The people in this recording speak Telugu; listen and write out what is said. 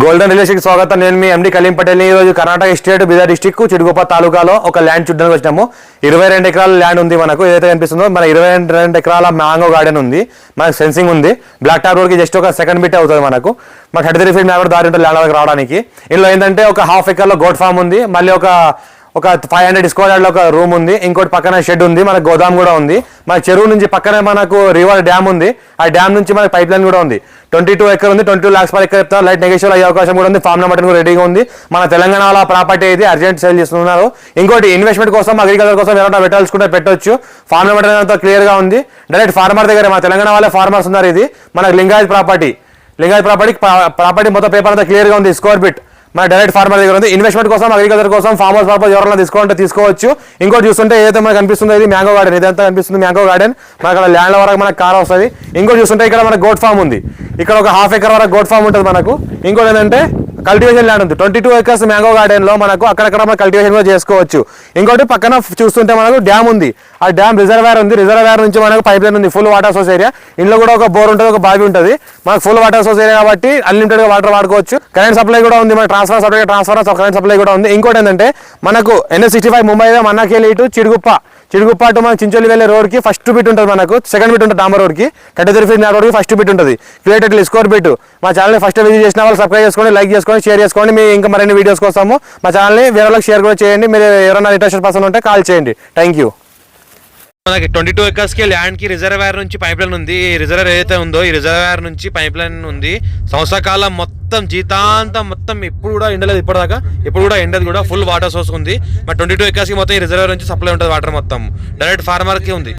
గోల్డెన్ రిలేషన్ కి స్వాగతం. నేను మీ ఎండి కలీం పటేల్. ఈ రోజు కర్ణాటక స్టేట్ బీదర్ డిస్టిక్ చిడుగుప్ప తాలూకాలో ఒక ల్యాండ్ చూడడానికి వచ్చినాము. 22 ఎకరాల ల్యాండ్ ఉంది మనకు. ఏదైతే కనిపిస్తుందో మన 22 ఎకరాల మ్యాంగో గార్డెన్ ఉంది. మనకు ఫెన్సింగ్ ఉంది. బ్లాక్ టాప్ రోడ్ కి జస్ట్ ఒక సెకండ్ బిట్ అవుతుంది మనకు. 33 ఫీట్ మ్యాగర్ దారి ఉంటుంది ల్యాండ్ వరకు రావడానికి. ఇందులో ఏంటంటే ఒక హాఫ్ ఎకర్లో గోట్ ఫామ్ ఉంది. మళ్ళీ ఒక 500 స్క్వేర్ యార్డ్లో ఒక రూమ్ ఉంది. ఇంకోటి పక్కన షెడ్ ఉంది. మనకు గోదాం కూడా ఉంది. మన చెరువు నుంచి పక్కనే మనకు రివర్ డ్యామ్ ఉంది. ఆ డ్యామ్ నుంచి మనకు పైప్ లైన్ కూడా ఉంది. 22 ఎకర్ ఉంది. 22 lakhs per ఎకర్ చెప్తారు. లైట్ నెగోషియల్ అయ్యే అవకాశం కూడా ఉంది. ఫామ్ నెంబర్ కూడా రెడీగా ఉంది. మన తెలంగాణలో ప్రాపర్టీ అయితే అర్జెంట్ సేల్ చేస్తున్నారు. ఇంకోటి ఇన్వెస్ట్మెంట్ కోసం అగ్రికల్చర్ కోసం ఎవరైనా పెట్టాల్సుకుంటే పెట్టొచ్చు. ఫామ్ నెంబర్ అంతా క్లియర్ గా ఉంది. డైరెక్ట్ ఫార్మర్ దగ్గర మన తెలంగాణ వాళ్ళే ఫార్మర్స్ ఉన్నారు. ఇది మనకు లింగాయత్ ప్రాపర్టీ మొత్తం పేపర్ అంతా క్లియర్ గా ఉంది. స్క్వేర్ ఫీట్ మన డైరెక్ట్ ఫార్మర్ దగ్గర ఉంది. ఇన్వెస్ట్మెంట్ కోసం అగ్రికల్చర్ కోసం ఫార్మ్ హౌస్ పర్పస్ ఎవరైనా తీసుకోవాలంటే తీసుకోవచ్చు. ఇంకోటి చూస్తుంటే ఏదైతే మనకు కనిపిస్తుందో ఇది మ్యాంగో గార్డెన్. ఇదంతా కనిపిస్తుంది మ్యాంగో గార్డెన్. మనకు అక్కడ ల్యాండ్ వరకు మనకు కార్ వస్తుంది. ఇంకోటి చూస్తుంటే ఇక్కడ మనకు గోట్ ఫామ్ ఉంది. ఇక్కడ ఒక హాఫ్ ఎకర్ వరకు గోట్ ఫామ్ ఉంటుంది మనకు. ఇంకోటి ఏంటంటే కల్టివేషన్ ల్యాండ్ ఉంది. 22 ఎకర్స్ మ్యాంగో గార్డెన్ లో మనకు అక్కడక్కడ మనం కల్టివేషన్ కూడా చేసుకోవచ్చు. ఇంకోటి పక్కన చూస్తుంటే మనకు డ్యామ్ ఉంది. ఆ డ్యామ్ రిజర్వేర్ ఉంది. రిజర్వేర్ నుంచి మనకు పైప్ లైన్ ఉంది. Full water source area. ఇంట్లో కూడా ఒక బోర్ ఉంటుంది, ఒక బావి ఉంటుంది. మనకు ఫుల్ వాటర్ సోర్స్ ఏరియా కాబట్టి అన్లిమిటెడ్ గా వాటర్ వాడుకోవచ్చు. కరెంట్ సప్లై కూడా ఉంది. మన ట్రాన్స్ఫర్ కరెంట్ సప్లై కూడా ఉంది. ఇంకోటి ఏంటంటే మనకు NH65 ముంబై మన్నాకేలి ఇటు చిడుగుప్ప టు మన చించోలి వెళ్ళే రోడ్ కి ఫస్ట్ బిట్ ఉంటుంది. మనకు సెకండ్ బిట్ ఉంటుంది డాంబర్ రోడ్ కి. 33 ఫీట్ రోడ్ కి ఫస్ట్ బిట్ ఉంటుంది. Created score bit. మా ఛానల్ ఫస్ట్ విజిట్ చేసిన వాళ్ళు సబ్స్క్రైబ్ చేసుకోండి, లైక్ చేసుకోండి, షేర్ చేసుకోండి. మీ ఇంకా మరిన్ని వీడియోస్ కోసము మా ఛానల్ని వేరే వాళ్ళకి షేర్ కూడా చేయండి. మీరు ఎవరైనా ఇంట్రెస్టెడ్ పర్సన్ ఉంటే కాల్ చేయండి. Thank you. మనకి 22 ఎకర్స్ కి ల్యాండ్ కి రిజర్వేర్ నుంచి పైప్ లైన్ ఉంది. ఈ రిజర్వేర్ ఏదైతే ఉందో ఈ రిజర్వేర్ నుంచి పైప్ లైన్ ఉంది. సంవత్సరకాలం మొత్తం జీతాంతం మొత్తం ఎప్పుడు కూడా ఎండలేదు. ఇప్పటిదాకా ఎప్పుడు కూడా ఎండదు కూడా. ఫుల్ వాటర్ సోర్స్ ఉంది. మరి 22 ఎకర్స్ కి మొత్తం ఈ రిజర్వేర్ నుంచి సప్లై ఉంటుంది వాటర్ మొత్తం. డైరెక్ట్ ఫార్మర్ కి ఉంది.